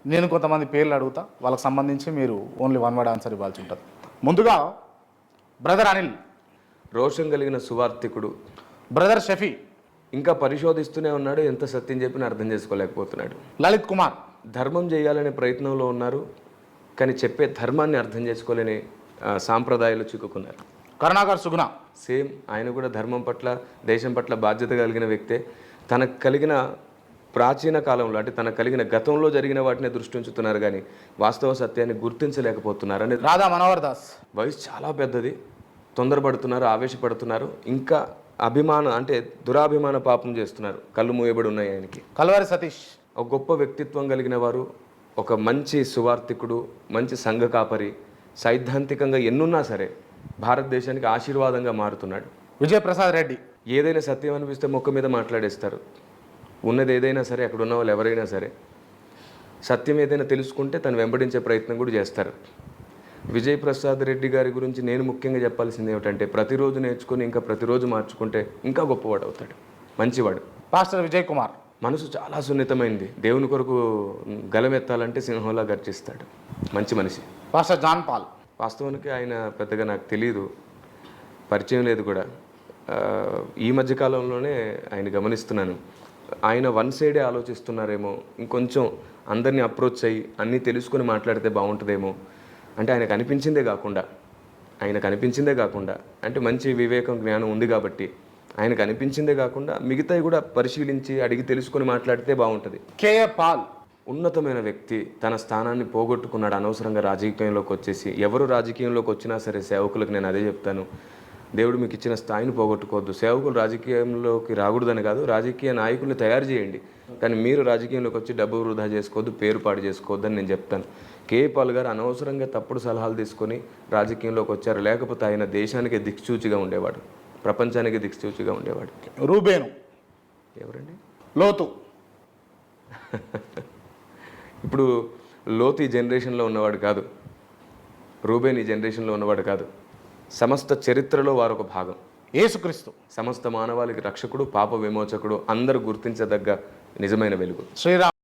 నేను కొంతమంది పేర్లు అడుగుతా, వాళ్ళకి సంబంధించి మీరు ఓన్లీ వన్ వర్డ్ ఆన్సర్ ఇవ్వాల్సి ఉంటుంది. ముందుగా బ్రదర్ అనిల్, రోషం కలిగిన సువార్థికుడు. బ్రదర్ షఫీ, ఇంకా పరిశోధిస్తూనే ఉన్నాడు, ఎంత సత్యం చెప్పినా అర్థం చేసుకోలేకపోతున్నాడు. లలిత్ కుమార్, ధర్మం చేయాలనే ప్రయత్నంలో ఉన్నారు, కానీ చెప్పే ధర్మాన్ని అర్థం చేసుకోలేని సాంప్రదాయాలు చిక్కుకున్నారు. కరుణాకర్ సుగుణ, సేమ్, ఆయన కూడా ధర్మం పట్ల దేశం పట్ల బాధ్యత కలిగిన వ్యక్తే. తనకు కలిగిన ప్రాచీన కాలంలో అంటే తనకు కలిగిన గతంలో జరిగిన వాటిని దృష్టి ఉంచుతున్నారు, కానీ వాస్తవ సత్యాన్ని గుర్తించలేకపోతున్నారు. అనేది రాధా మనోహర్ దాస్, వయసు చాలా పెద్దది, తొందరపడుతున్నారు, ఆవేశపడుతున్నారు, ఇంకా అభిమానం అంటే దురాభిమాన పాపం చేస్తున్నారు, కళ్ళు మూయబడి ఉన్నాయి ఆయనకి. కల్వారి సతీష్, ఒక గొప్ప వ్యక్తిత్వం కలిగిన వారు, ఒక మంచి సువార్థికుడు, మంచి సంఘ కాపరి, సైద్ధాంతికంగా ఎన్నున్నా సరే భారతదేశానికి ఆశీర్వాదంగా మారుతున్నాడు. విజయప్రసాద్ రెడ్డి, ఏదైనా సత్యం అనిపిస్తే మొక్క మీద మాట్లాడేస్తారు. ఉన్నది ఏదైనా సరే, అక్కడ ఉన్న వాళ్ళు ఎవరైనా సరే సత్యం ఏదైనా తెలుసుకుంటే తను వెంబడించే ప్రయత్నం కూడా చేస్తారు. విజయప్రసాద్ రెడ్డి గారి గురించి నేను ముఖ్యంగా చెప్పాల్సింది ఏమిటంటే, ప్రతిరోజు నేర్చుకుని ఇంకా ప్రతిరోజు మార్చుకుంటే ఇంకా గొప్పవాడు అవుతాడు, మంచివాడు. పాస్టర్ విజయ్ కుమార్, మనసు చాలా సున్నితమైంది, దేవుని కొరకు గలమెత్తాలంటే సింహంలా గర్జిస్తాడు, మంచి మనిషి. పాస్టర్ జాన్ పాల్, వాస్తవానికి ఆయన పెద్దగా నాకు తెలియదు, పరిచయం లేదు కూడా. ఈ మధ్యకాలంలోనే ఆయన గమనిస్తున్నాను. ఆయన వన్ సైడే ఆలోచిస్తున్నారేమో, ఇంకొంచెం అందరినీ అప్రోచ్ అయ్యి అన్నీ తెలుసుకొని మాట్లాడితే బాగుంటుందేమో. అంటే ఆయనకు అనిపించిందే కాకుండా అంటే మంచి వివేకం జ్ఞానం ఉంది కాబట్టి ఆయనకు అనిపించిందే కాకుండా మిగతాయి కూడా పరిశీలించి అడిగి తెలుసుకొని మాట్లాడితే బాగుంటుంది. కేఏ పాల్, ఉన్నతమైన వ్యక్తి, తన స్థానాన్ని పోగొట్టుకున్నాడు అనవసరంగా రాజకీయంలోకి వచ్చేసి. ఎవరు రాజకీయంలోకి వచ్చినా సరే సేవకులకు నేను అదే చెప్తాను, దేవుడు మీకు ఇచ్చిన స్థాయిని పోగొట్టుకోవద్దు. సేవకులు రాజకీయంలోకి రాకూడదని కాదు, రాజకీయ నాయకుల్ని తయారు చేయండి, కానీ మీరు రాజకీయంలోకి వచ్చి డబ్బు వృధా చేసుకోవద్దు, పేరు పాడు చేసుకోవద్దు అని నేను చెప్తాను. కేఏ పాల్ గారు అనవసరంగా తప్పుడు సలహాలు తీసుకొని రాజకీయంలోకి వచ్చారు, లేకపోతే ఆయన దేశానికి దిక్సూచిగా ఉండేవాడు, ప్రపంచానికి దిక్సూచిగా ఉండేవాడు. రూబేను, ఎవరండి? లోతు. ఇప్పుడు లోతు ఈ జనరేషన్లో ఉన్నవాడు కాదు, రూబేన్ ఈ జనరేషన్లో ఉన్నవాడు కాదు. సమస్త చరిత్రలో వారు ఒక భాగం. యేసుక్రీస్తు సమస్త మానవాళికి రక్షకుడు, పాప విమోచకుడు, అందరూ గుర్తించదగ్గ నిజమైన వెలుగు. శ్రీరామ్.